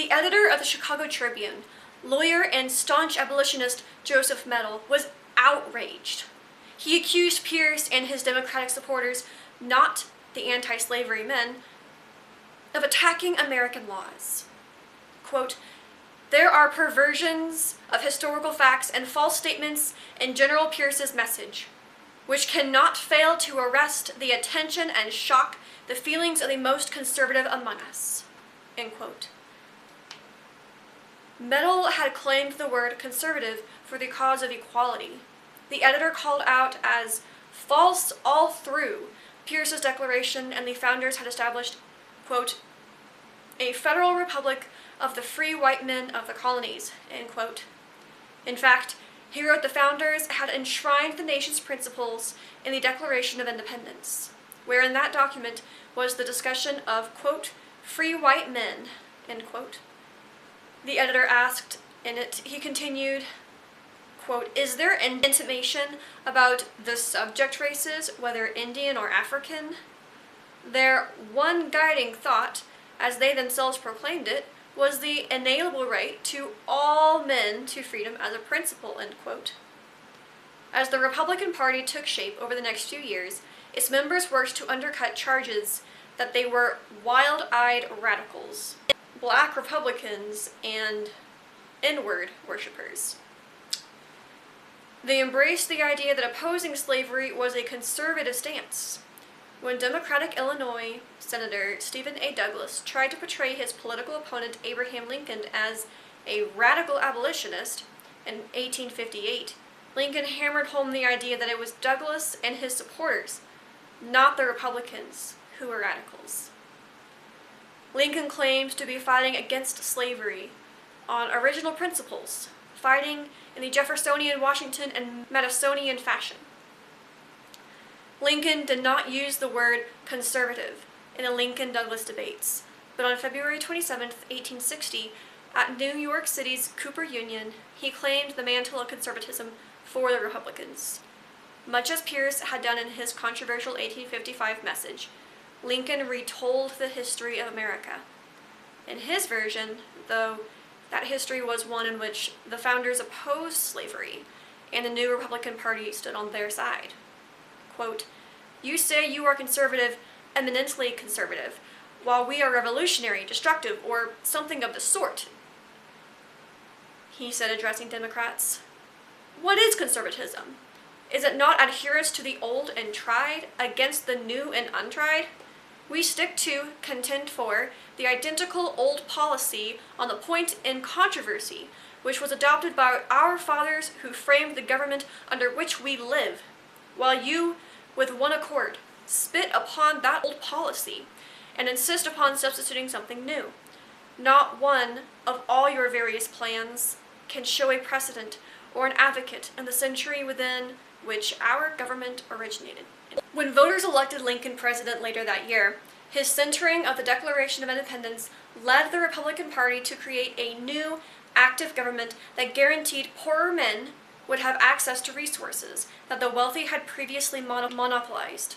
The editor of the Chicago Tribune, lawyer and staunch abolitionist Joseph Medal, was outraged. He accused Pierce and his Democratic supporters, not the anti-slavery men, of attacking American laws. Quote, "There are perversions of historical facts and false statements in General Pierce's message, which cannot fail to arrest the attention and shock the feelings of the most conservative among us." End quote. Medal had claimed the word conservative for the cause of equality. The editor called out as false all through Pierce's declaration, and the founders had established, quote, "a federal republic of the free white men of the colonies," end quote. In fact, he wrote the founders had enshrined the nation's principles in the Declaration of Independence, where in that document was the discussion of, quote, "free white men," end quote. The editor asked in it, he continued, quote, "Is there an intimation about the subject races, whether Indian or African? Their one guiding thought, as they themselves proclaimed it, was the inalienable right to all men to freedom as a principle," end quote. As the Republican Party took shape over the next few years, its members worked to undercut charges that they were wild-eyed radicals, black Republicans, and N-word worshippers. They embraced the idea that opposing slavery was a conservative stance. When Democratic Illinois Senator Stephen A. Douglas tried to portray his political opponent Abraham Lincoln as a radical abolitionist in 1858, Lincoln hammered home the idea that it was Douglas and his supporters, not the Republicans, who were radicals. Lincoln claimed to be fighting against slavery on original principles, fighting in the Jeffersonian, Washington, and Madisonian fashion. Lincoln did not use the word conservative in the Lincoln-Douglas debates, but on February 27, 1860, at New York City's Cooper Union, he claimed the mantle of conservatism for the Republicans. Much as Pierce had done in his controversial 1855 message, Lincoln retold the history of America. In his version, though, that history was one in which the founders opposed slavery, and the new Republican Party stood on their side. Quote, "You say you are conservative, eminently conservative, while we are revolutionary, destructive, or something of the sort," he said, addressing Democrats. "What is conservatism? Is it not adherence to the old and tried against the new and untried? We stick to, contend for, the identical old policy on the point in controversy, which was adopted by our fathers who framed the government under which we live, while you, with one accord, spit upon that old policy, and insist upon substituting something new. Not one of all your various plans can show a precedent or an advocate in the century within which our government originated." When voters elected Lincoln president later that year, his centering of the Declaration of Independence led the Republican Party to create a new, active government that guaranteed poorer men would have access to resources that the wealthy had previously monopolized.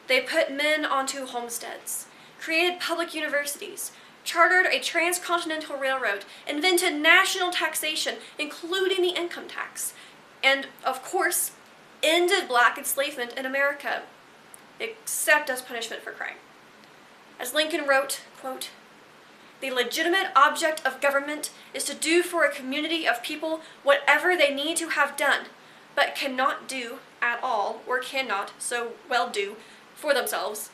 They put men onto homesteads, created public universities, chartered a transcontinental railroad, invented national taxation, including the income tax, and, of course, ended black enslavement in America, except as punishment for crime. As Lincoln wrote, quote, "The legitimate object of government is to do for a community of people whatever they need to have done, but cannot do at all, or cannot so well do, for themselves,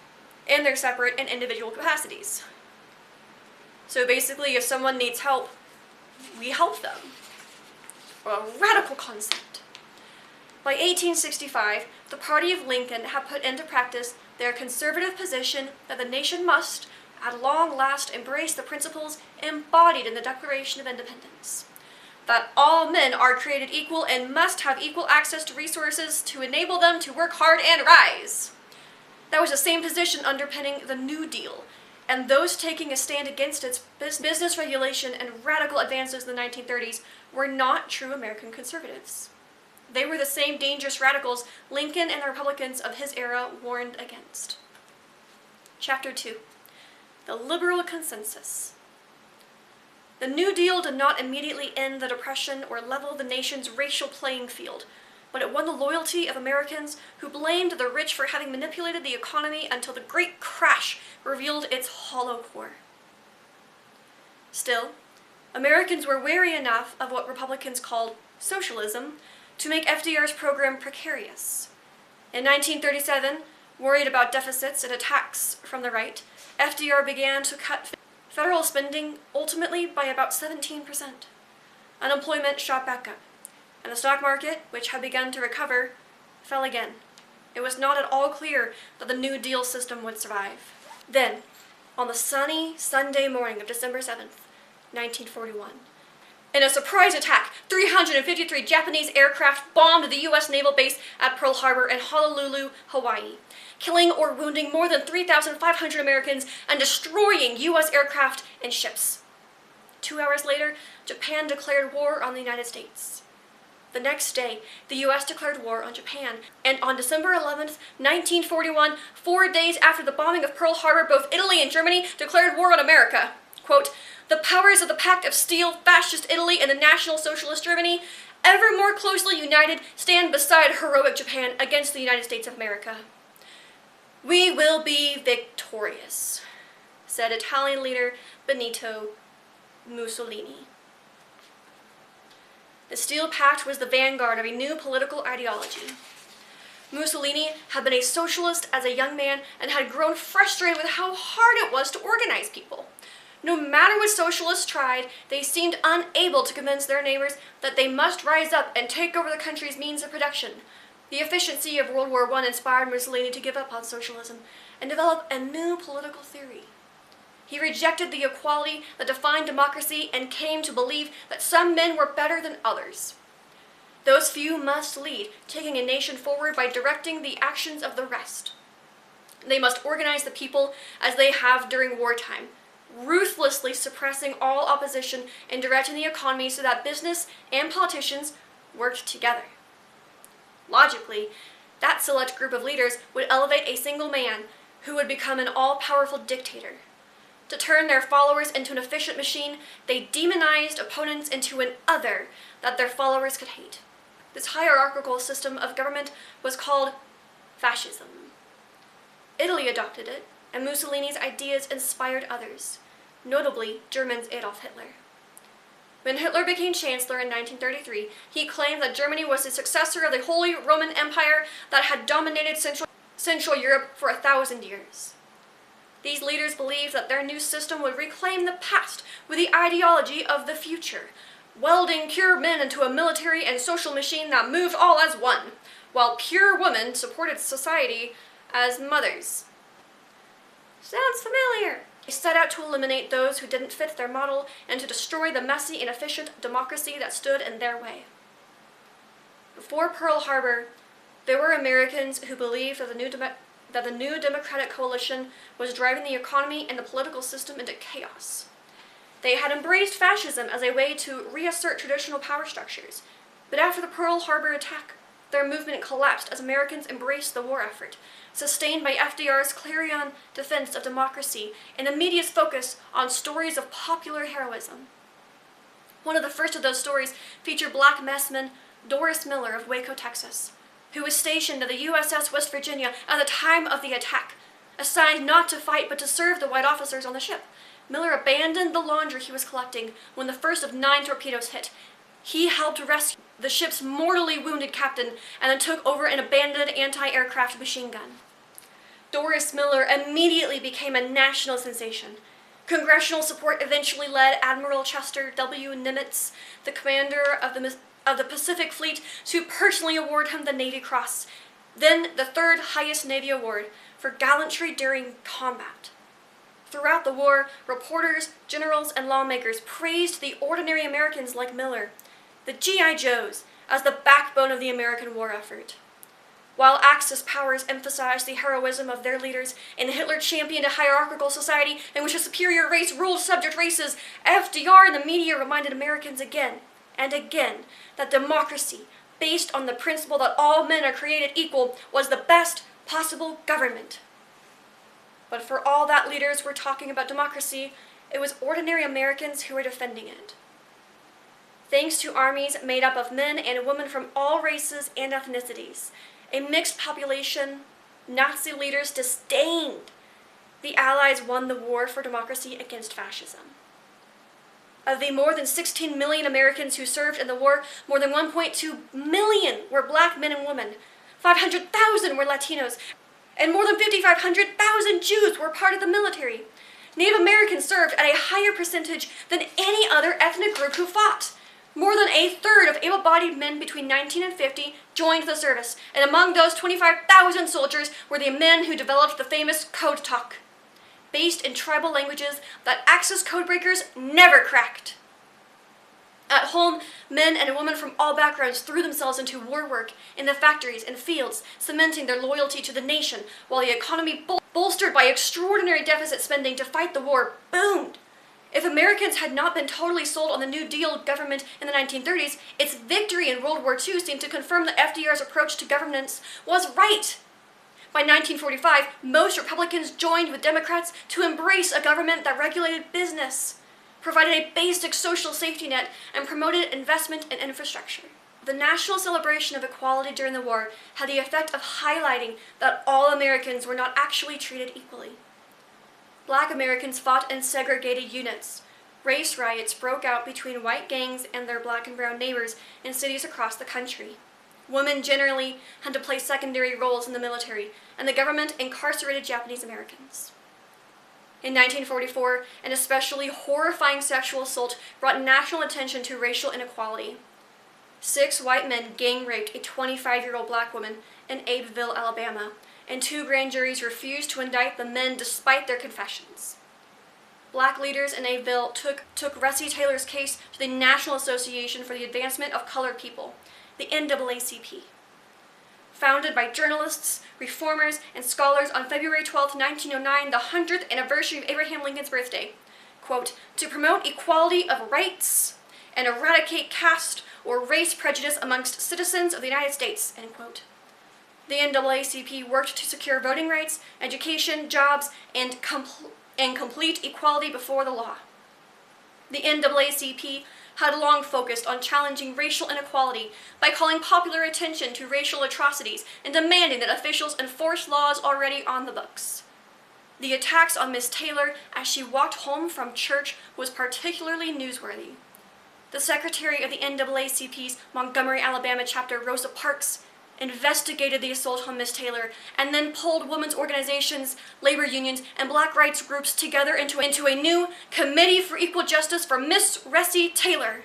in their separate and individual capacities." So basically, if someone needs help, we help them. A radical concept. By 1865, the party of Lincoln had put into practice their conservative position that the nation must, at long last, embrace the principles embodied in the Declaration of Independence. That all men are created equal and must have equal access to resources to enable them to work hard and rise. That was the same position underpinning the New Deal, and those taking a stand against its business regulation and radical advances in the 1930s were not true American conservatives. They were the same dangerous radicals Lincoln and the Republicans of his era warned against. Chapter 2. The Liberal Consensus. The New Deal did not immediately end the Depression or level the nation's racial playing field, but it won the loyalty of Americans who blamed the rich for having manipulated the economy until the Great Crash revealed its hollow core. Still, Americans were wary enough of what Republicans called socialism to make FDR's program precarious. In 1937, worried about deficits and attacks from the right, FDR began to cut federal spending ultimately by about 17%. Unemployment shot back up, and the stock market, which had begun to recover, fell again. It was not at all clear that the New Deal system would survive. Then, on the sunny Sunday morning of December 7th, 1941, in a surprise attack, 353 Japanese aircraft bombed the U.S. naval base at Pearl Harbor in Honolulu, Hawaii, killing or wounding more than 3,500 Americans and destroying U.S. aircraft and ships. 2 hours later, Japan declared war on the United States. The next day, the U.S. declared war on Japan, and on December 11th, 1941, 4 days after the bombing of Pearl Harbor, both Italy and Germany declared war on America. Quote, "The powers of the Pact of Steel, Fascist Italy and the National Socialist Germany, ever more closely united, stand beside heroic Japan against the United States of America. We will be victorious," said Italian leader Benito Mussolini. The Steel Pact was the vanguard of a new political ideology. Mussolini had been a socialist as a young man and had grown frustrated with how hard it was to organize people. No matter what socialists tried, they seemed unable to convince their neighbors that they must rise up and take over the country's means of production. The efficiency of World War I inspired Mussolini to give up on socialism and develop a new political theory. He rejected the equality that defined democracy and came to believe that some men were better than others. Those few must lead, taking a nation forward by directing the actions of the rest. They must organize the people as they have during wartime, ruthlessly suppressing all opposition and directing the economy so that business and politicians worked together. Logically, that select group of leaders would elevate a single man who would become an all-powerful dictator. To turn their followers into an efficient machine, they demonized opponents into an other that their followers could hate. This hierarchical system of government was called Fascism. Italy adopted it, and Mussolini's ideas inspired others, notably Germany's Adolf Hitler. When Hitler became Chancellor in 1933, he claimed that Germany was the successor of the Holy Roman Empire that had dominated Central Europe for 1,000 years. These leaders believed that their new system would reclaim the past with the ideology of the future, welding pure men into a military and social machine that moved all as one, while pure women supported society as mothers. Sounds familiar. They set out to eliminate those who didn't fit their model and to destroy the messy, inefficient democracy that stood in their way. Before Pearl Harbor, there were Americans who believed that the new Democratic coalition was driving the economy and the political system into chaos. They had embraced fascism as a way to reassert traditional power structures, but after the Pearl Harbor attack, their movement collapsed as Americans embraced the war effort, sustained by FDR's clarion defense of democracy and the media's focus on stories of popular heroism. One of the first of those stories featured black messman Doris Miller of Waco, Texas, who was stationed at the USS West Virginia at the time of the attack. Assigned not to fight but to serve the white officers on the ship, Miller abandoned the laundry he was collecting when the first of 9 torpedoes hit. He helped rescue the ship's mortally wounded captain and then took over an abandoned anti-aircraft machine gun. Doris Miller immediately became a national sensation. Congressional support eventually led Admiral Chester W. Nimitz, the commander of the Pacific Fleet, to personally award him the Navy Cross, then the 3rd highest Navy award for gallantry during combat. Throughout the war, reporters, generals, and lawmakers praised the ordinary Americans like Miller, the G.I. Joes, as the backbone of the American war effort. While Axis powers emphasized the heroism of their leaders and Hitler championed a hierarchical society in which a superior race ruled subject races, FDR and the media reminded Americans again and again that democracy, based on the principle that all men are created equal, was the best possible government. But for all that leaders were talking about democracy, it was ordinary Americans who were defending it. Thanks to armies made up of men and women from all races and ethnicities, a mixed population, Nazi leaders disdained. The Allies won the war for democracy against fascism. Of the more than 16 million Americans who served in the war, more than 1.2 million were black men and women, 500,000 were Latinos, and more than 5,500,000 Jews were part of the military. Native Americans served at a higher percentage than any other ethnic group who fought. More than a third of able-bodied men between 19 and 50 joined the service, and among those 25,000 soldiers were the men who developed the famous Code Talk, based in tribal languages that Axis codebreakers never cracked. At home, men and women from all backgrounds threw themselves into war work in the factories and fields, cementing their loyalty to the nation, while the economy, bolstered by extraordinary deficit spending to fight the war, boomed. If Americans had not been totally sold on the New Deal government in the 1930s, its victory in World War II seemed to confirm that FDR's approach to governance was right. By 1945, most Republicans joined with Democrats to embrace a government that regulated business, provided a basic social safety net, and promoted investment in infrastructure. The national celebration of equality during the war had the effect of highlighting that all Americans were not actually treated equally. Black Americans fought in segregated units. Race riots broke out between white gangs and their black and brown neighbors in cities across the country. Women generally had to play secondary roles in the military, and the government incarcerated Japanese Americans. In 1944, an especially horrifying sexual assault brought national attention to racial inequality. 6 white men gang-raped a 25-year-old black woman in Abbeville, Alabama, and 2 grand juries refused to indict the men despite their confessions. Black leaders in Abbeville took Russie Taylor's case to the National Association for the Advancement of Colored People, the NAACP. Founded by journalists, reformers, and scholars on February 12, 1909, the 100th anniversary of Abraham Lincoln's birthday, quote, to promote equality of rights and eradicate caste or race prejudice amongst citizens of the United States, end quote. The NAACP worked to secure voting rights, education, jobs, and complete equality before the law. The NAACP had long focused on challenging racial inequality by calling popular attention to racial atrocities and demanding that officials enforce laws already on the books. The attacks on Miss Taylor as she walked home from church was particularly newsworthy. The secretary of the NAACP's Montgomery, Alabama chapter, Rosa Parks, investigated the assault on Miss Taylor, and then pulled women's organizations, labor unions, and black rights groups together into a new Committee for Equal Justice for Miss Russie Taylor.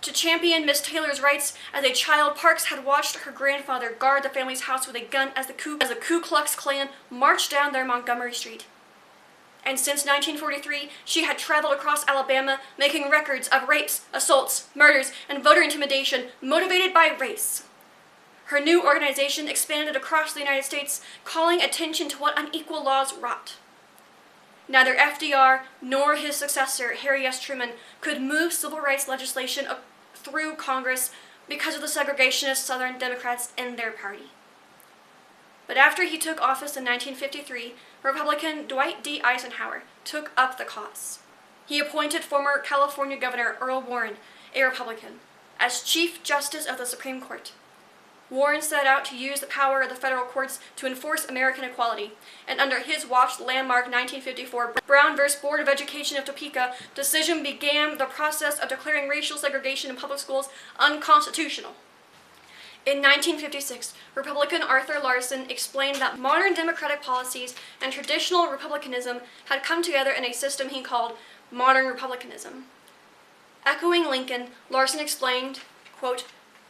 To champion Miss Taylor's rights, as a child, Parks had watched her grandfather guard the family's house with a gun as the Ku Klux Klan marched down their Montgomery Street. And since 1943, she had traveled across Alabama, making records of rapes, assaults, murders, and voter intimidation motivated by race. Her new organization expanded across the United States, calling attention to what unequal laws wrought. Neither FDR nor his successor, Harry S. Truman, could move civil rights legislation through Congress because of the segregationist Southern Democrats in their party. But after he took office in 1953, Republican Dwight D. Eisenhower took up the cause. He appointed former California Governor Earl Warren, a Republican, as Chief Justice of the Supreme Court. Warren set out to use the power of the federal courts to enforce American equality, and under his watch, the landmark 1954 Brown v. Board of Education of Topeka decision began the process of declaring racial segregation in public schools unconstitutional. In 1956, Republican Arthur Larson explained that modern democratic policies and traditional republicanism had come together in a system he called modern republicanism. Echoing Lincoln, Larson explained, quote,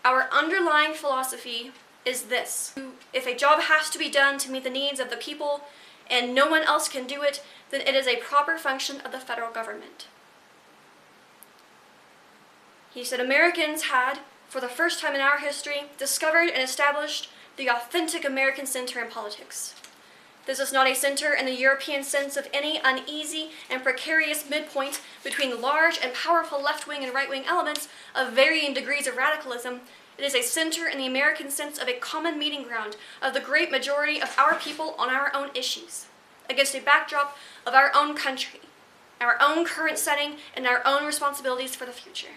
our underlying philosophy is this. If a job has to be done to meet the needs of the people and no one else can do it, then it is a proper function of the federal government. He said Americans had, for the first time in our history, discovered and established the authentic American center in politics. This is not a center in the European sense of any uneasy and precarious midpoint between large and powerful left-wing and right-wing elements of varying degrees of radicalism. It is a center in the American sense of a common meeting ground of the great majority of our people on our own issues, against a backdrop of our own country. our own current setting, and our own responsibilities for the future.